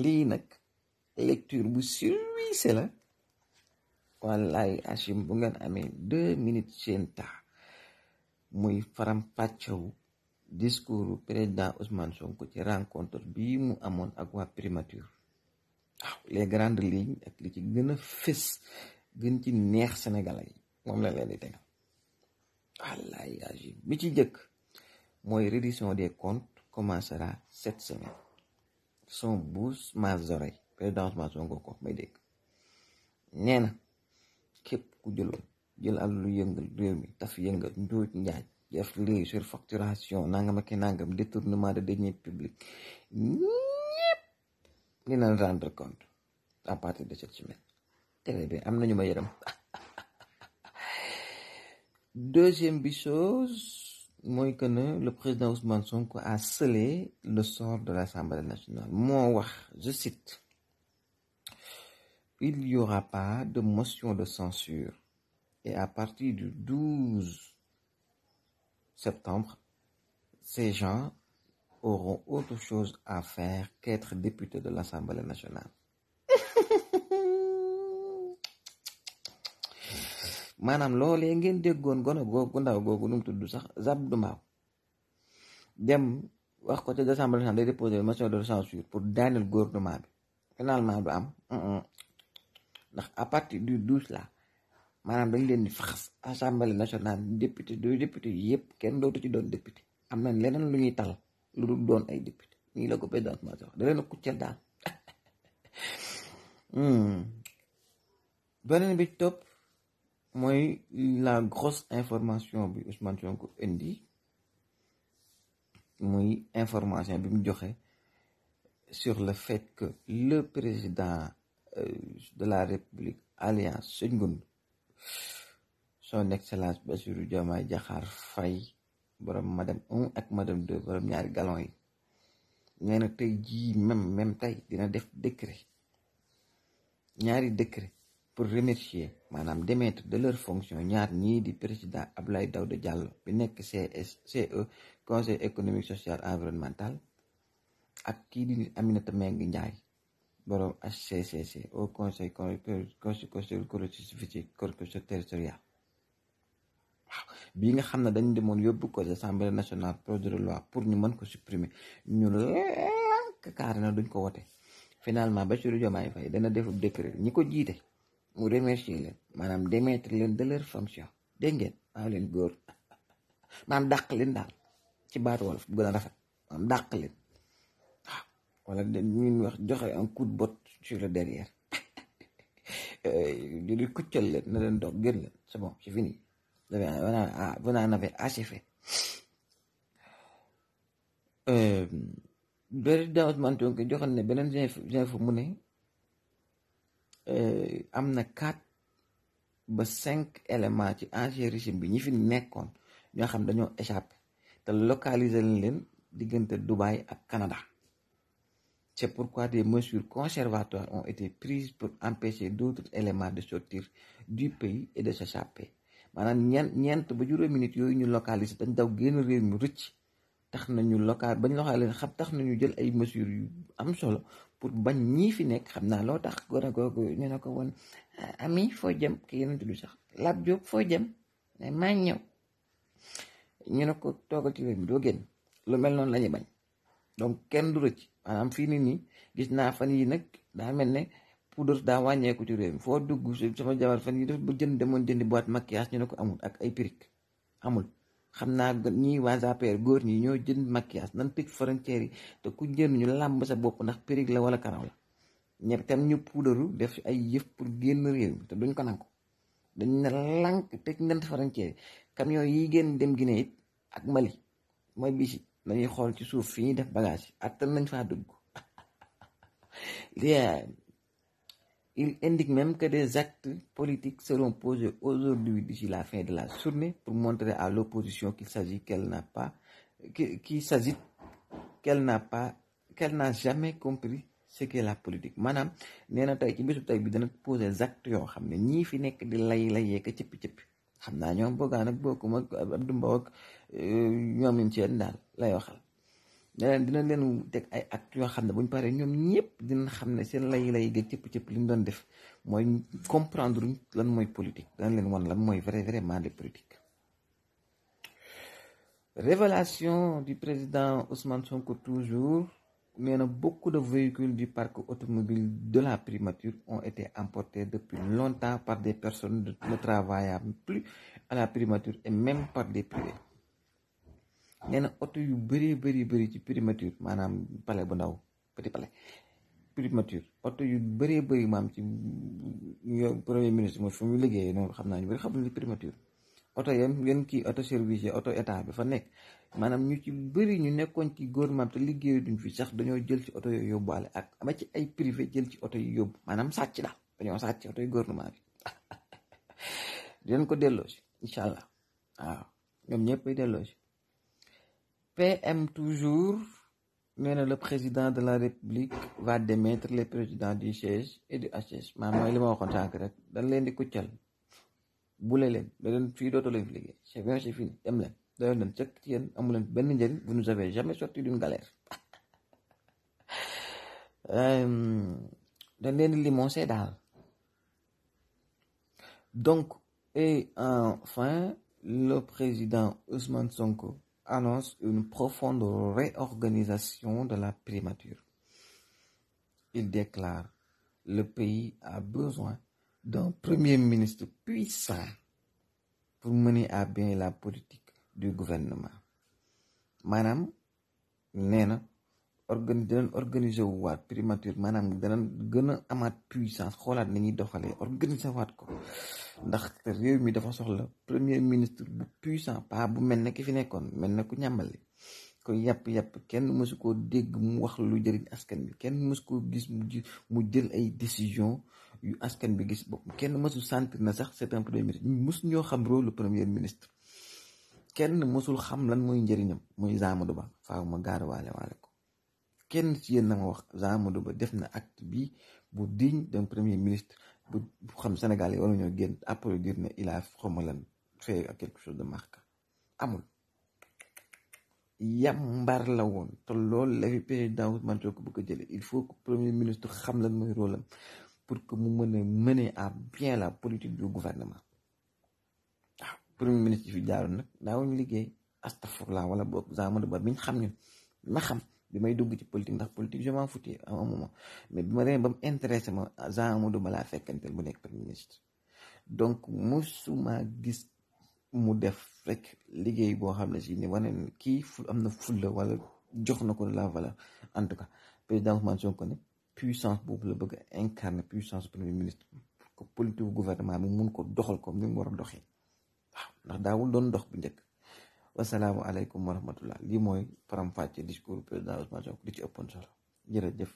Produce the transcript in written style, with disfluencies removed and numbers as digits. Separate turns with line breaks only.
lii nag lecture bu service la wallaay Hachim bu ngeen amee 2 minutes seen temps muy faram pàccawu discours président Ousmane Sonko ci rencontre bii mu amoon ak waa primature waaw les grandes lignes ak li ci gën a fës gën ci neex Sénégalais yi moom la leen di tegal wallaay Hachim bi ci jëkk mooy reddition des comptes commencera cette semaine son bouche mes oreilles président Ousmane Sonko ko may dégg nee na képp ku jël al lu yëngal réew mi taf yëngal njuuj njaaj def lii surfacturation nangam ak nangam détournement de deniers publics ñëpp dina rendre compte à partir de cette semaine très bien am nañu ma yërëm deuxième bi chose mooy que ne le président Ousmane Sonko a scellé le sort de l'Assemblée nationale moo wax je cite il n'y aura pas de motion de censure et à partir du 12 septembre ces gens auront autre chose à faire qu'être députés de l'Assemblée nationale maanaam loolee ngeen déggoon gone googu ndaw googu nu mu tudd sax zab du mbaaw dem wax ko ci Assemblée nationale day déposer motion de censure pour daaneel gouvernement bi finalement du am ndax à partir du 12 là maanaam dañ leen di faxas Assemblée nationale député yëpp kenn dootu ci doon député am nañ leneen lu ñuy tal lu dul doon ay député nii la ko président ma wax da leen a kuccel daal beneen bi topp mooy la grosse information bi Ousmane Sonko indi muy information bi mu joxe sur le fait que le président de la République Alliance Sëñ son excellence Bassirou Diomaye Diakhar Faye borom madame 1 ak madame 2 borom ñaari galon yi nee na tey jii même tey dina def décret ñaari décret pour remercier maanaam démettre de leur fonction ñaar ñii di président Abdoulaye Daouda Diallo bi nekk CSCE conseil économique social environnemental ak kii di Aminata Mbengue Ndiaye borom HCCC au conseil collectivité territorial waaw bii nga xam ne dañ demoon yóbbu ko Assemblée nationale projet de loi pour ñu mën ko supprimer ñu lànk kaar na duñ ko wote finalement Bassirou Diomaye Faye dana def décret ñi ko jiite mu remercier leen maanaam démettre leen de leur fonction dégg ngeen waaw leen góor maanaam dàq leen daal ci baatu wolof bu gën a rafet maanaam dàq leen waaw wala ñun wax joxe un coup de botte sur le derrière di kuccal leen na leen doog gën leen c'est bon c'est fini vous en avez assez fait président Ousmane Sonko joxoon ne beneen info mu ne am na 4 ba 5 éléments ci ancien régime bi ñi fi nekkoon ñoo xam dañoo échappé te localiser leen diggante Dubaï ak Canada c'est pourquoi des mesures conservatoires ont été prises pour empêcher d'autres éléments de sortir du pays et de s'échapper maanaam ñeent ba juróomi nit yooyu ñu localiser dañ daw génn réew mi rëcc tax nañu bañ localiser xam tax nañu jël ay mesures yu am solo pour bañ ñii fi nekk xam naa loo tax gone googu ñu ne ko woon ami foo jëm ki yéen tudd sax Lat Diop foo jëm maa ñëw ñu ne ko toogal ci réew mi doo génn lu mel noonu la ñuy bañ donc kenn du rëcc maanaam fii nit ñi gis naa fan yi nag daa mel ne poudre daa wàññeeku ci réew mi foo dugg sama jabar fan yi daf ba demoon jëndi boîte maquillage ñu ne ko amul ak ay perruque amul xam naa ñii waa APR góor ñi ñoo jënd maquillage nan tëj frontière yi te ku jënd ñu làmb sa bopp ndax perruque la wala karaw la ñëpp tam ñu puudaru def ay yëf pour génn réew mi te duñ ko nangu dañ ne lànk tëj ngant frontière yi camion yi génn dem Guinée it ak Mali mooy bisi dañuy xool ci suuf fi ñuy def bagage yi attan nañ faa dugg il indique même que des actes politiques seront posés aujourd'hui d'ici la fin de la journée pour montrer à l'opposition qu'il s'agit qu'elle n'a jamais compris ce qu'est la politique maanaam nee na tey ci bésu tey bi dana poser des actes yoo xam ne ñii fi nekk di layee ka cëppi-cëppi xam naa ñoom boogaan ak bokkum ak Abdou Mbow ak ñoom ñu ci daal lay waxal dina leen teg ay actes yoo xam ne bu ñu paree ñoom ñëpp dina xam ne seen lay ga cëpp-cëpp li ñu doon def mooy comprendre lan mooy politique dana leen wan lan mooy vraiment de politique. Révélation du président Ousmane Sonko toujours. Mais beaucoup de véhicules du parc automobile de la primature ont été emportés depuis longtemps par des personnes ne travaillant plus à la primature et même par des privés. Il y a auto yu bëri ci primature maanaam palais bu ndaw petit palais primature auto yu bëri maam ci premier ministre mooy fu mu liggéeyee noonu xam naa ñu bëri xamuñ li primature auto yéen kii auto service auto état bi fa nekk maanaam ñu ci bëri ñu nekkoon ci gouvernement te liggéeyu duñ fi sax dañoo jël ci auto yooyu yóbbuwaale ak ama ci ay privé jël ci auto yi yóbbu maanaam sàcc daal dañoo sàcc ci auto yi gouvernement bi dinañ ko delloo si incha allah waaw ñoom ñëpp ay delloo si PM toujours nee na le président de la république va démettre les présidents du siège et du HCS maanaam mooy li ma waxoon sànq rek dañ leen di kuccal bule leen da leen fii dootoo leen fi liggéey c'est bien c'est fini dem leen doyoon leen cëkk ci yéen amu leen benn njëriñ vous nous avez jamais sorti d'une galère dañ leen di limoncé daal. Donc et enfin le président Ousmane Sonko annonce une profonde réorganisation de la primature. Il déclare: le pays a besoin d'un premier ministre puissant pour mener à bien la politique du gouvernement. maanaam nee na danañ organiser wu waat primature maanaam danañ gën a amaat puissance xoolaat ni ñuy doxalee organiser waat ko ndax réew mi dafa soxla premier ministre bu puissant pas bu mel ne ki fi nekkoon mel ne ku ñàmbali ko yàpp kenn mësu koo dégg mu wax lu jëriñ askan bi kenn mësu koo gis mu jël ay décision yu askan bi gis bopp kenn mësu sentir na sax c'est un premier ministre mësu ñoo xam rôle le premier ministre kenn mësul xam lan mooy njëriñam muy Amadou Ba faaw ma gaarawaale ko kenn ci yéen na ma wax Amadou Ba def na acte bi bu digne d'un premier ministre bu xam Sénégal yi waruñoo génn applaudir na il a xawma lan fait quelque chose de marquant amul yambar la woon te loolu la fi président Ousmane Sonko bëgg a jële il faut que premier ministre xam lan mooy rôle am pour que mu mën a mener à bien la politique du gouvernement. waaw premier ministre yi fi jaaroon nag daawuñu liggéey astafurlah wala boog Amadou Ba bi ñu xam ñun ma xam bi may dugg ci politique ndax politique je m'en foutais à un moment mais bi ma demee ba mu intéressé ma Amadou Ba laa fekkanteel bu nekk premier ministre donc musuma gis mu def rek liggéey boo xam ne si ni wane ne kii am na fulla wala jox na ko la valeur en tout cas président Ousmane Sonko ne puissance boobu la bëgg a incarner puissance premier ministre pour que politique gouvernement bi mun ko doxal ko ni mu war a doxee waaw ndax daawul doon dox bu njëkk. wasalaamu aleykum wa rahmatullah lii mooy faram-fàcce discours président Ousmane Sonko di ci ëppoon solo jërëjëf.